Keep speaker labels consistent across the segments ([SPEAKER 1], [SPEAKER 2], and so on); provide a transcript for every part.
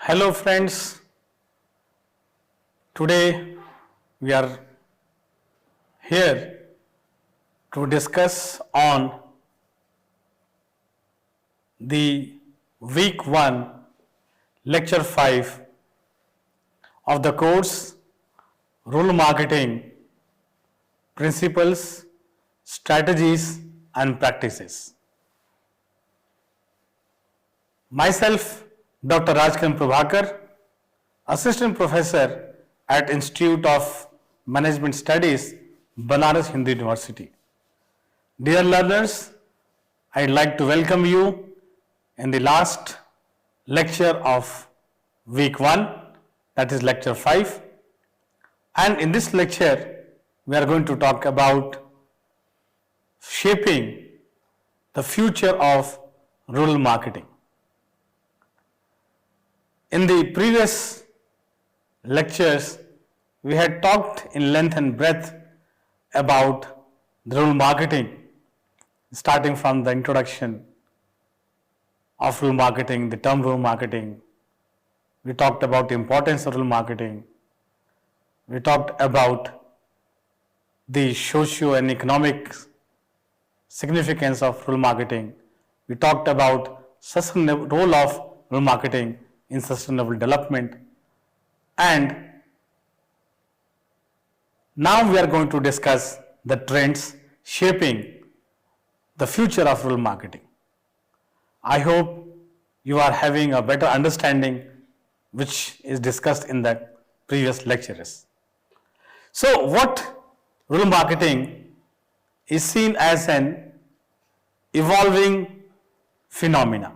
[SPEAKER 1] Hello friends, today we are here to discuss on the week 1 lecture 5 of the course Rural Marketing Principles, Strategies and Practices. Myself, Dr. Rajkaran Prabhakar, Assistant Professor at Institute of Management Studies, Banaras Hindu University. Dear learners, I'd like to welcome you in the last lecture of week 1, that is lecture 5. And in this lecture, we are going to talk about shaping the future of rural marketing. In the previous lectures, we had talked in length and breadth about the rural marketing, starting from the introduction of rural marketing, the term rural marketing. We talked about the importance of rural marketing. We talked about the socio and economic significance of rural marketing. We talked about sustainable role of rural marketing in sustainable development, and now we are going to discuss the trends shaping the future of rural marketing. I hope you are having a better understanding which is discussed in the previous lectures. So what rural marketing is seen as an evolving phenomena.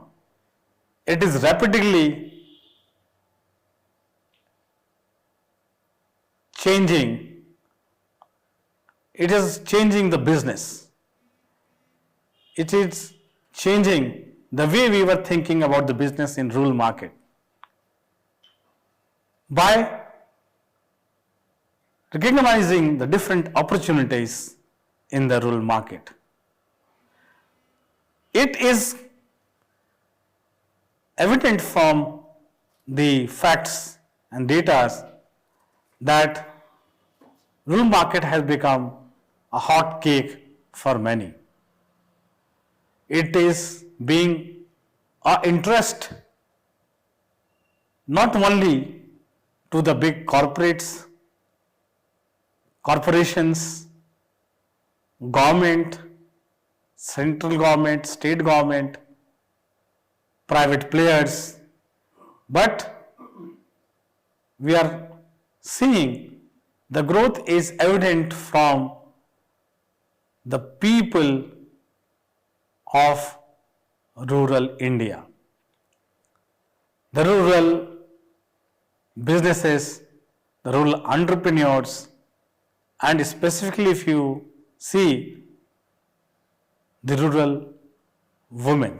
[SPEAKER 1] It is rapidly changing. It is changing the business. It is changing the way we were thinking about the business in rural market. By recognizing the different opportunities in the rural market, it is evident from the facts and data that rural market has become a hot cake for many. It is being of interest not only to the big corporations, government, central government, state government, private players, but we are seeing the growth is evident from the people of rural India. The rural businesses, the rural entrepreneurs, and specifically if you see the rural women.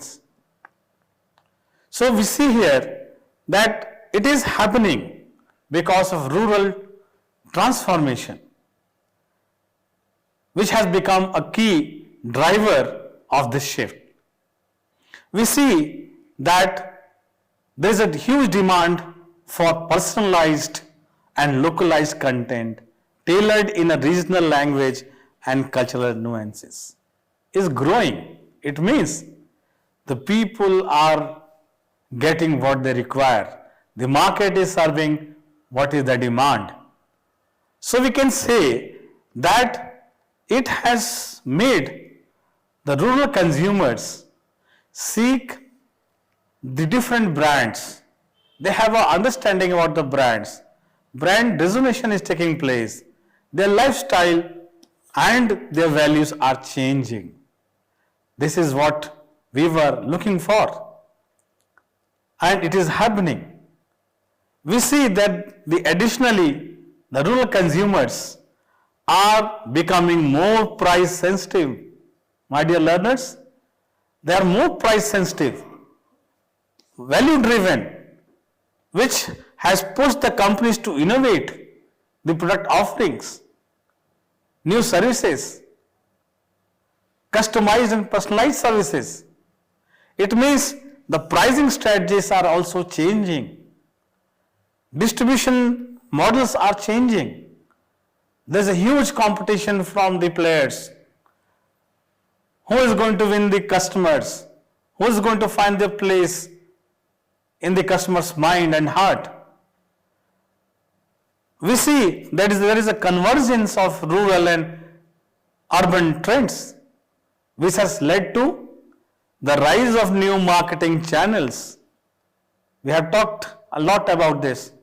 [SPEAKER 1] So we see here that it is happening because of rural transformation, which has become a key driver of this shift. We see that there is a huge demand for personalized and localized content tailored in a regional language and cultural nuances is growing. It means the people are getting what they require. The market is serving what is the demand. So we can say that it has made the rural consumers seek the different brands. They have an understanding about the brands. Brand resonation is taking place. Their lifestyle and their values are changing. This is what we were looking for. And it is happening. We see that additionally, the rural consumers are becoming more price sensitive. My dear learners, they are more price sensitive, value driven, which has pushed the companies to innovate the product offerings, new services, customized and personalized services. It means the pricing strategies are also changing. Distribution models are changing. There's a huge competition from the players. Who is going to win the customers? Who is going to find their place in the customer's mind and heart? We see that there is a convergence of rural and urban trends, which has led to the rise of new marketing channels. We have talked a lot about this.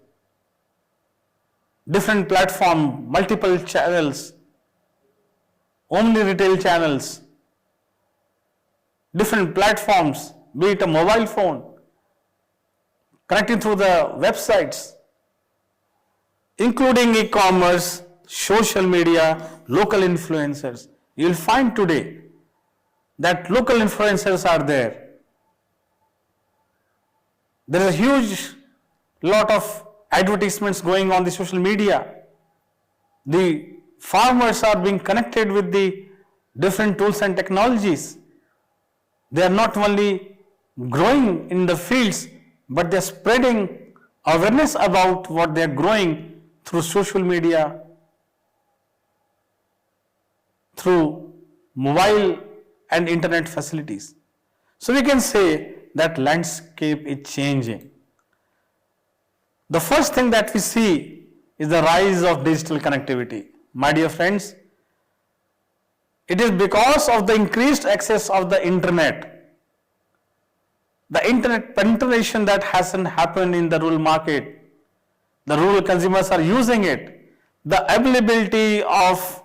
[SPEAKER 1] Different platform, multiple channels, omni-retail channels, different platforms, be it a mobile phone, connecting through the websites, including e-commerce, social media, local influencers. You will find today that local influencers are there. There is a huge lot of advertisements going on the social media. The farmers are being connected with the different tools and technologies. They are not only growing in the fields, but they are spreading awareness about what they are growing through social media, through mobile and internet facilities. So we can say that landscape is changing. The first thing that we see is the rise of digital connectivity. My dear friends, it is because of the increased access of the internet penetration that hasn't happened in the rural market. The rural consumers are using it. The availability of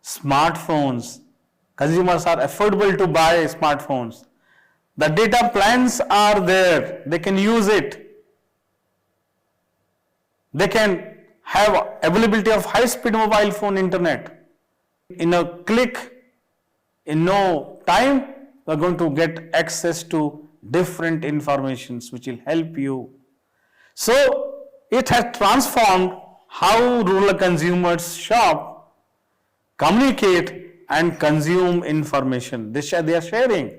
[SPEAKER 1] smartphones, consumers are affordable to buy smartphones. The data plans are there, they can use it. They can have availability of high-speed mobile phone internet. In a click, in no time, you are going to get access to different informations which will help you. So, it has transformed how rural consumers shop, communicate and consume information. They are sharing.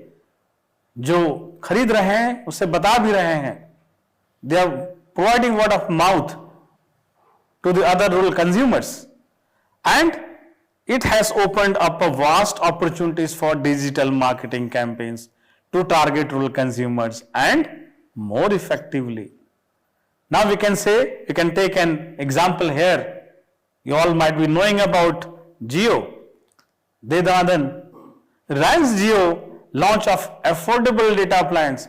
[SPEAKER 1] जो खरीद रहे हैं उसे बता भी रहे हैं. They are providing word of mouth to the other rural consumers, and it has opened up a vast opportunities for digital marketing campaigns to target rural consumers and more effectively. Now we can say, we can take an example here. You all might be knowing about Jio. Dedadan, Reliance Jio launch of affordable data plans.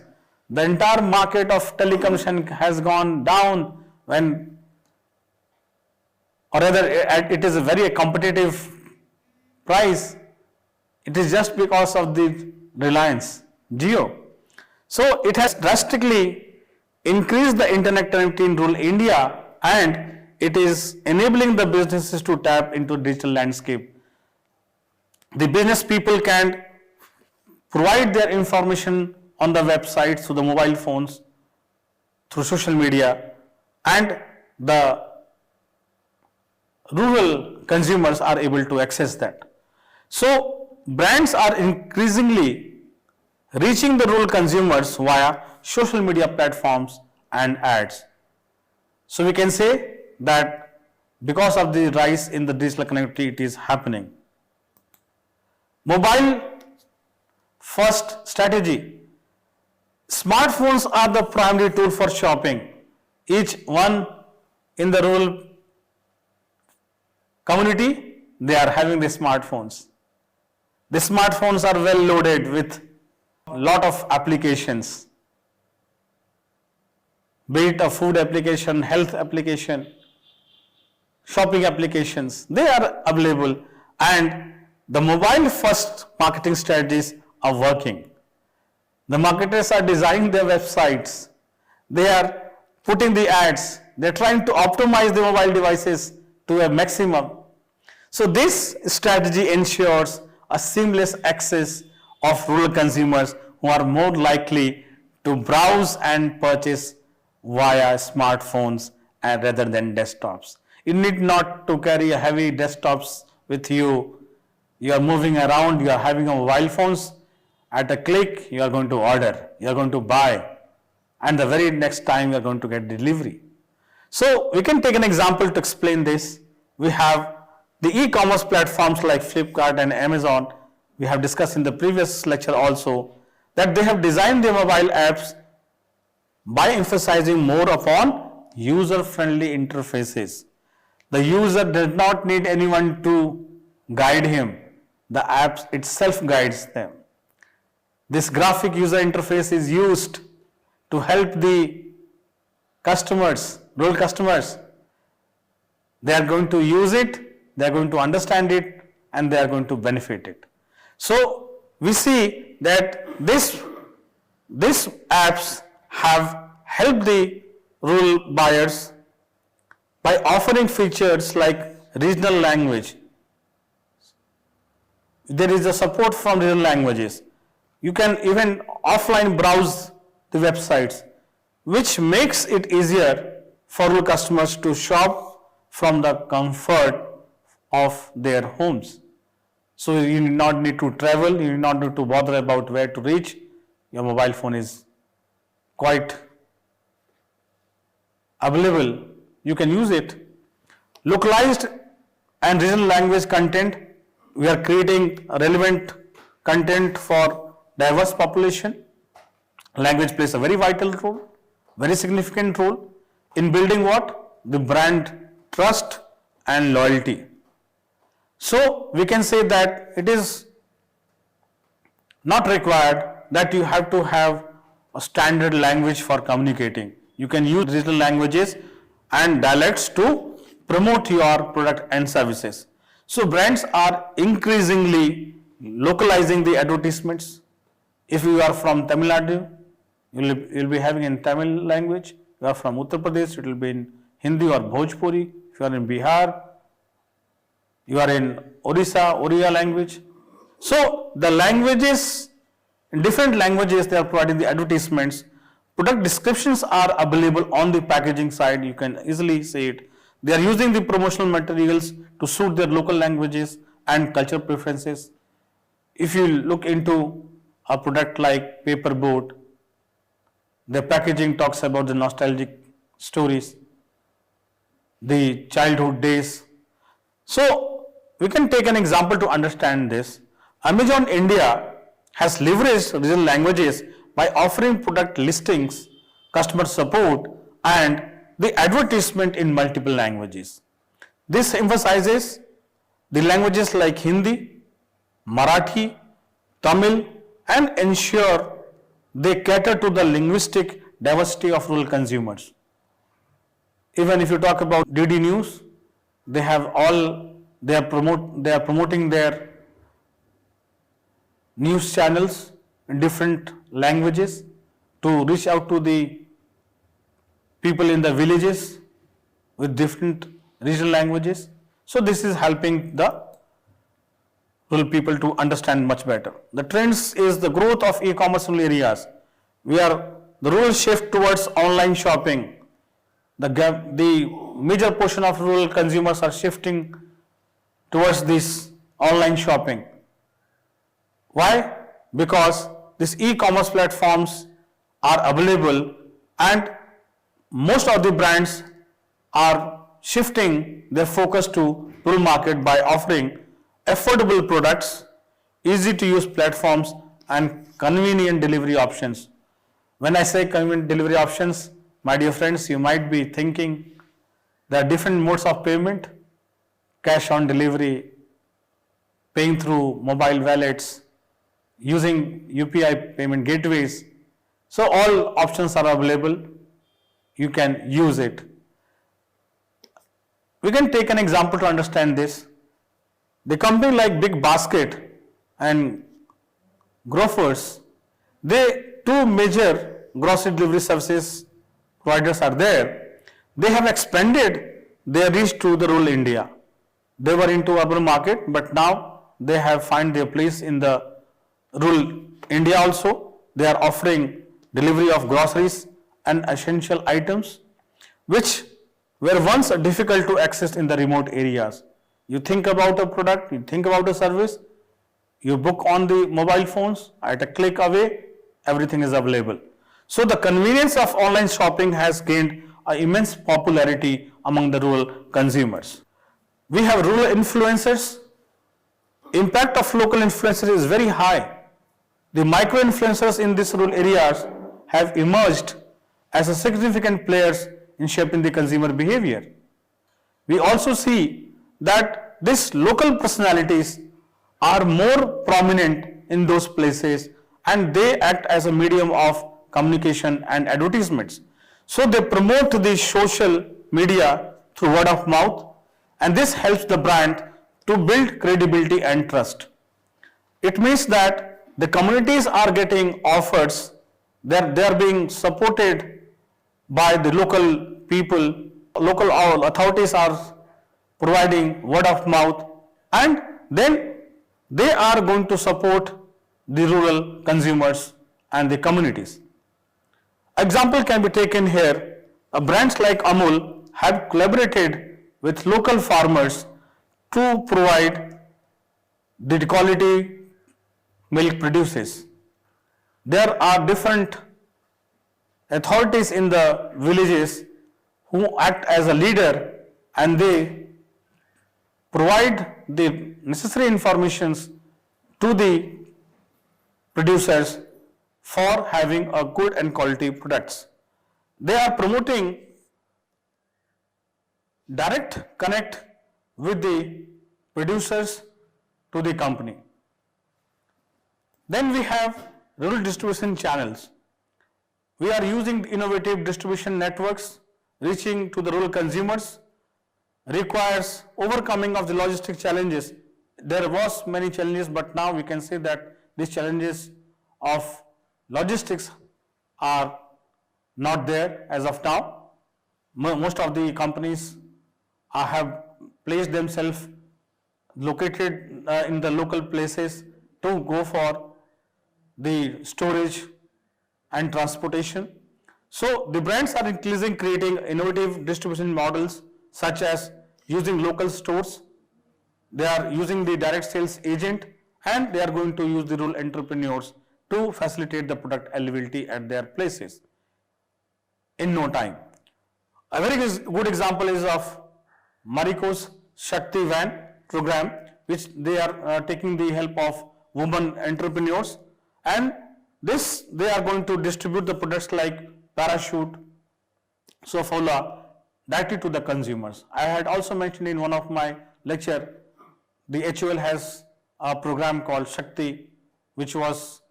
[SPEAKER 1] The entire market of telecommunication has gone down when, or rather it is a very competitive price. It is just because of the Reliance Jio. So it has drastically increased the internet connectivity in rural India, and it is enabling the businesses to tap into digital landscape. The business people can provide their information on the websites, through the mobile phones, through social media, and the rural consumers are able to access that. So brands are increasingly reaching the rural consumers via social media platforms and ads. So we can say that because of the rise in the digital connectivity, it is happening. Mobile first strategy. Smartphones are the primary tool for shopping. Each one in the rural community, they are having the smartphones. The smartphones are well loaded with a lot of applications, be it a food application, health application, shopping applications. They are available, and the mobile first marketing strategies are working. The marketers are designing their websites. They are putting the ads. They are trying to optimize the mobile devices to a maximum. So this strategy ensures a seamless access of rural consumers who are more likely to browse and purchase via smartphones rather than desktops. You need not to carry heavy desktops with you. You are moving around, you are having a mobile phones. At a click, you are going to order, you are going to buy, and the very next time you are going to get delivery. So we can take an example to explain this. We have the e-commerce platforms like Flipkart and Amazon. We have discussed in the previous lecture also that they have designed their mobile apps by emphasizing more upon user-friendly interfaces. The user does not need anyone to guide him. The app itself guides them. This graphic user interface is used to help the customers, rural customers. They are going to use it, they are going to understand it, and they are going to benefit it. So we see that these apps have helped the rural buyers by offering features like regional language. There is a support from regional languages. You can even offline browse the websites, which makes it easier for rural customers to shop from the comfort of their homes. So you do not need to travel, you do not need to bother about where to reach. Your mobile phone is quite available. You can use it. Localized and regional language content. We are creating relevant content for diverse population. Language plays a very vital role, very significant role in building what? The brand trust and loyalty. So we can say that it is not required that you have to have a standard language for communicating. You can use regional languages and dialects to promote your product and services. So brands are increasingly localizing the advertisements. If you are from Tamil Nadu, you will be having in Tamil language. You are from Uttar Pradesh, it will be in Hindi or Bhojpuri. If you are in Bihar, you are in Orissa, Oriya language. So the languages, in different languages they are providing the advertisements. Product descriptions are available on the packaging side. You can easily see it. They are using the promotional materials to suit their local languages and cultural preferences. If you look into a product like paper boat, the packaging talks about the nostalgic stories, the childhood days. So we can take an example to understand this. Amazon India has leveraged regional languages by offering product listings, customer support, and the advertisement in multiple languages. This emphasizes the languages like Hindi, Marathi, Tamil, and ensure they cater to the linguistic diversity of rural consumers. Even if you talk about DD News, they are promoting their news channels in different languages to reach out to the people in the villages with different regional languages. So this is helping the rural people to understand much better. The trends is the growth of e-commerce rural areas. The rural shift towards online shopping. The major portion of rural consumers are shifting towards this online shopping. Why? Because these e-commerce platforms are available and most of the brands are shifting their focus to rural market by offering affordable products, easy to use platforms, and convenient delivery options. When I say convenient delivery options, my dear friends, you might be thinking there are different modes of payment: cash on delivery, paying through mobile wallets, using UPI payment gateways. So all options are available. You can use it. We can take an example to understand this. The company like Big Basket and Grofers, two major grocery delivery services providers are there. They have expanded their reach to the rural India. They were into urban market, but now they have found their place in the rural India also. They are offering delivery of groceries and essential items which were once difficult to access in the remote areas. You think about a product, you think about a service, you book on the mobile phones, at a click away, everything is available. So the convenience of online shopping has gained immense popularity among the rural consumers. We have rural influencers. Impact of local influencers is very high. The micro-influencers in these rural areas have emerged as a significant players in shaping the consumer behavior. We also see that these local personalities are more prominent in those places and they act as a medium of communication and advertisements. So they promote the social media through word of mouth, and this helps the brand to build credibility and trust. It means that the communities are getting offers, they are being supported by the local people, local authorities are providing word of mouth, and then they are going to support the rural consumers and the communities. Example can be taken here. Brands like Amul have collaborated with local farmers to provide the quality milk produces. There are different authorities in the villages who act as a leader and they provide the necessary informations to the producers for having a good and quality products. They are promoting direct connect with the producers to the company. Then we have rural distribution channels. We are using innovative distribution networks reaching to the rural consumers requires overcoming of the logistic challenges. There was many challenges, but now we can say that these challenges of logistics are not there as of now. Most of the companies have placed themselves located in the local places to go for the storage and transportation. So the brands are increasing creating innovative distribution models such as using local stores, they are using the direct sales agent, and they are going to use the rural entrepreneurs to facilitate the product availability at their places in no time. A very good example is of Marico's Shakti Van program, which they are taking the help of women entrepreneurs, and this they are going to distribute the products like Parachute, Sofola directly to the consumers. I had also mentioned in one of my lecture, the HUL has a program called Shakti, which was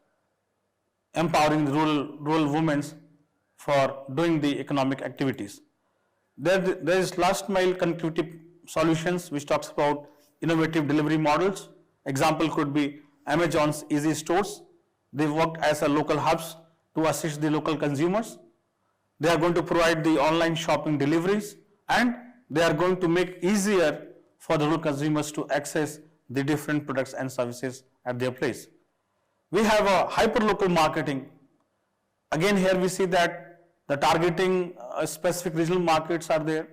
[SPEAKER 1] empowering the rural women for doing the economic activities. There is last mile connectivity solutions, which talks about innovative delivery models. Example could be Amazon's Easy Stores. They worked as a local hubs to assist the local consumers. They are going to provide the online shopping deliveries, and they are going to make easier for the rural consumers to access the different products and services at their place. We have a hyper-local marketing. Again, here we see that the targeting specific regional markets are there.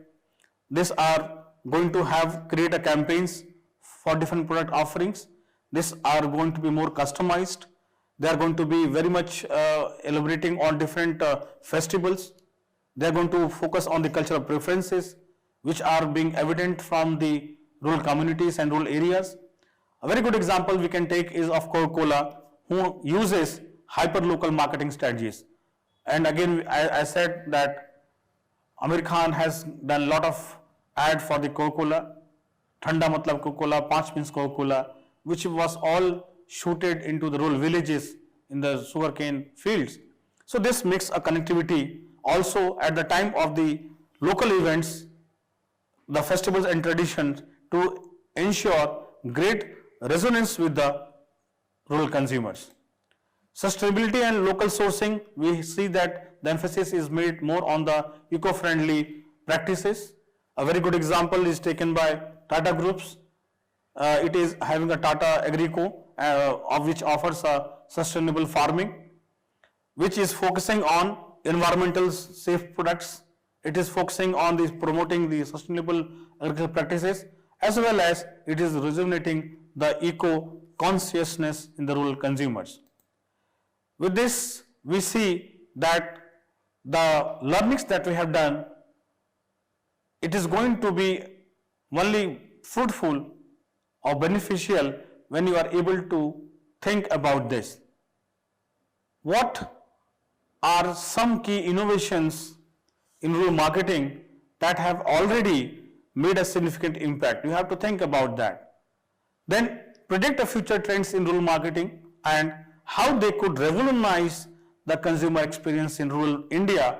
[SPEAKER 1] These are going to create a campaigns for different product offerings. These are going to be more customized. They are going to be very much elaborating on different festivals. They are going to focus on the cultural preferences, which are being evident from the rural communities and rural areas. A very good example we can take is of Coca-Cola, who uses hyper-local marketing strategies. And again, I said that Amir Khan has done a lot of ad for the Coca-Cola. Thanda matlab Coca-Cola, Panch means Coca-Cola, which was all shooted into the rural villages in the sugarcane fields. So this makes a connectivity also at the time of the local events, the festivals and traditions, to ensure great resonance with the rural consumers. Sustainability and local sourcing, we see that the emphasis is made more on the eco-friendly practices. A very good example is taken by Tata Groups. It is having a Tata Agrico, of which offers a sustainable farming, which is focusing on environmental safe products. It is focusing on promoting the sustainable agricultural practices, as well as it is rejuvenating the eco consciousness in the rural consumers. With this, we see that the learnings that we have done, it is going to be only fruitful or beneficial when you are able to think about this. What are some key innovations in rural marketing that have already made a significant impact? You have to think about that. Then predict the future trends in rural marketing and how they could revolutionize the consumer experience in rural India.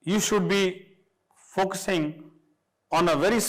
[SPEAKER 1] You should be focusing on a very